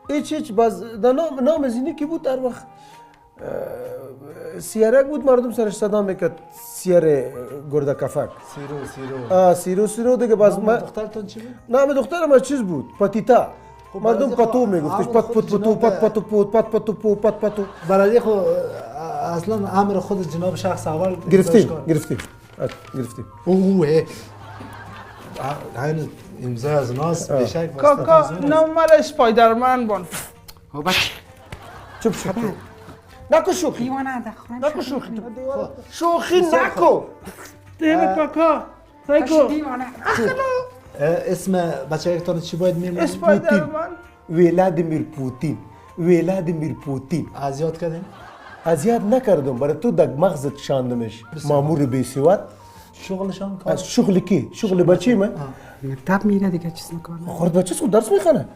هیچ باز نام از اینی که بود در وقت سیارک بود مردم سرش صدا میکرد سیار گرده کفک سیرو دیگه باز نام دخترتون چی بود؟ نام دخترم چیز بود پاتیتا مردم پاتو میگفتش پاتو برای خود اصلا امر خود جناب شخص اول گرفتیم اوه همین امضا از ناس بشک کاکا نام مرا اسپایدرمن بان چوب شو نکو شوخی دیوانه دخوانم نکو شوخی نکو دیمه کاکا سایکو دیوانه اسم بچه اکتان چی باید میمون؟ اسپایدرمن ولادیمیر پوتین از یاد کردیم؟ اذیت نکردم برای تو در مغزت شاندمش مامور بیسواد شغلشان کار؟ از شغل کی؟ شغل بچه من؟ تب میره دیگه چیز میکنه خورد بچه درس میخونه